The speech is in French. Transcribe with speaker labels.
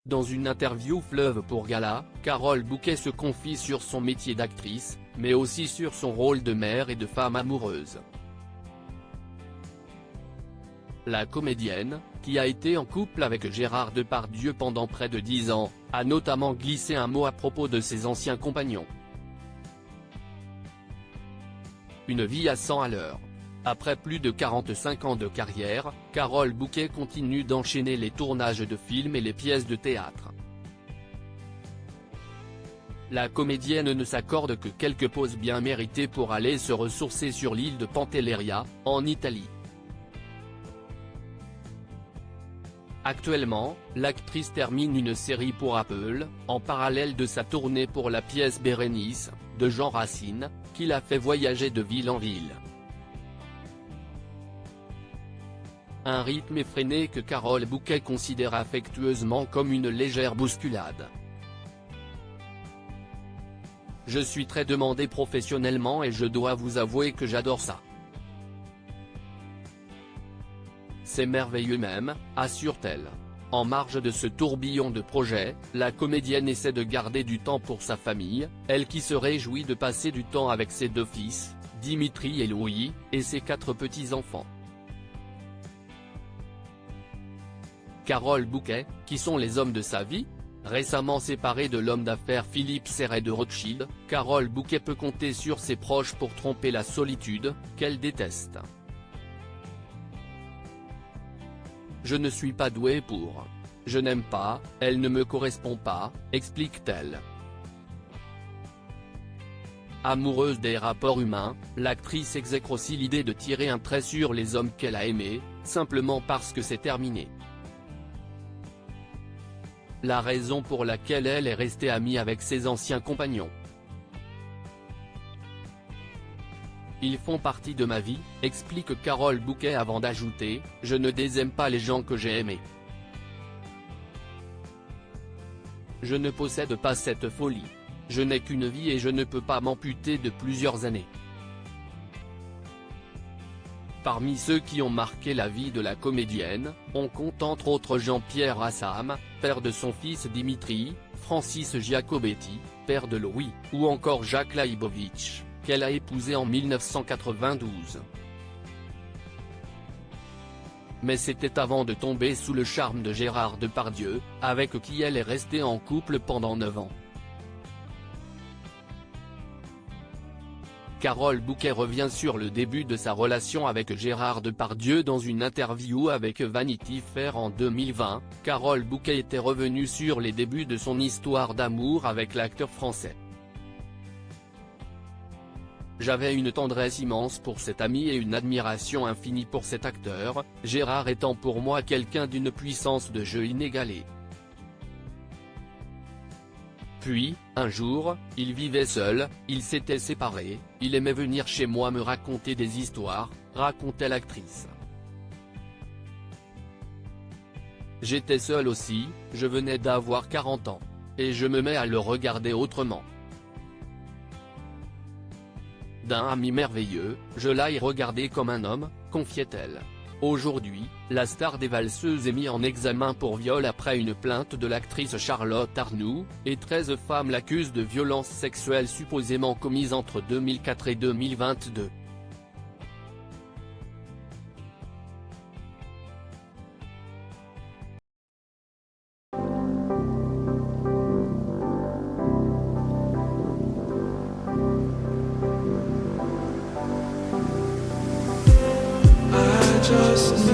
Speaker 1: Dans une interview Fleuve pour Gala, Carole Bouquet se confie sur son métier d'actrice, mais aussi sur son rôle de mère et de femme amoureuse. La comédienne, qui a été en couple avec Gérard Depardieu pendant près de 10 ans, a notamment glissé un mot à propos de ses anciens compagnons. Une vie à 100 à l'heure. Après plus de 45 ans de carrière, Carole Bouquet continue d'enchaîner les tournages de films et les pièces de théâtre. La comédienne ne s'accorde que quelques pauses bien méritées pour aller se ressourcer sur l'île de Pantelleria, en Italie. Actuellement, l'actrice termine une série pour Apple, en parallèle de sa tournée pour la pièce Bérénice, de Jean Racine, qui l'a fait voyager de ville en ville. Un rythme effréné que Carole Bouquet considère affectueusement comme une légère bousculade. Je suis très demandée professionnellement et je dois vous avouer que j'adore ça. C'est merveilleux même, assure-t-elle. En marge de ce tourbillon de projets, la comédienne essaie de garder du temps pour sa famille, elle qui se réjouit de passer du temps avec ses 2 fils, Dimitri et Louis, et ses 4 petits-enfants. Carole Bouquet, qui sont les hommes de sa vie? Récemment séparée de l'homme d'affaires Philippe Serret de Rothschild, Carole Bouquet peut compter sur ses proches pour tromper la solitude, qu'elle déteste. Je ne suis pas douée pour. Je n'aime pas, elle ne me correspond pas, explique-t-elle. Amoureuse des rapports humains, l'actrice exècre aussi l'idée de tirer un trait sur les hommes qu'elle a aimés, simplement parce que c'est terminé. La raison pour laquelle elle est restée amie avec ses anciens compagnons. Ils font partie de ma vie, explique Carole Bouquet avant d'ajouter, je ne désaime pas les gens que j'ai aimés. Je ne possède pas cette folie. Je n'ai qu'une vie et je ne peux pas m'amputer de plusieurs années. Parmi ceux qui ont marqué la vie de la comédienne, on compte entre autres Jean-Pierre Assam, père de son fils Dimitri, Francis Giacobetti, père de Louis, ou encore Jacques Laïbovitch, qu'elle a épousé en 1992. Mais c'était avant de tomber sous le charme de Gérard Depardieu, avec qui elle est restée en couple pendant 9 ans. Carole Bouquet revient sur le début de sa relation avec Gérard Depardieu dans une interview avec Vanity Fair en 2020. Carole Bouquet était revenue sur les débuts de son histoire d'amour avec l'acteur français. J'avais une tendresse immense pour cet ami et une admiration infinie pour cet acteur, Gérard étant pour moi quelqu'un d'une puissance de jeu inégalée. Puis, un jour, il vivait seul, il s'était séparé, il aimait venir chez moi me raconter des histoires, racontait l'actrice. J'étais seul aussi, je venais d'avoir 40 ans. Et je me mets à le regarder autrement. D'un ami merveilleux, je l'ai regardé comme un homme, confiait-elle. Aujourd'hui, la star des valseuses est mise en examen pour viol après une plainte de l'actrice Charlotte Arnoux, et 13 femmes l'accusent de violences sexuelles supposément commises entre 2004 et 2022.
Speaker 2: Just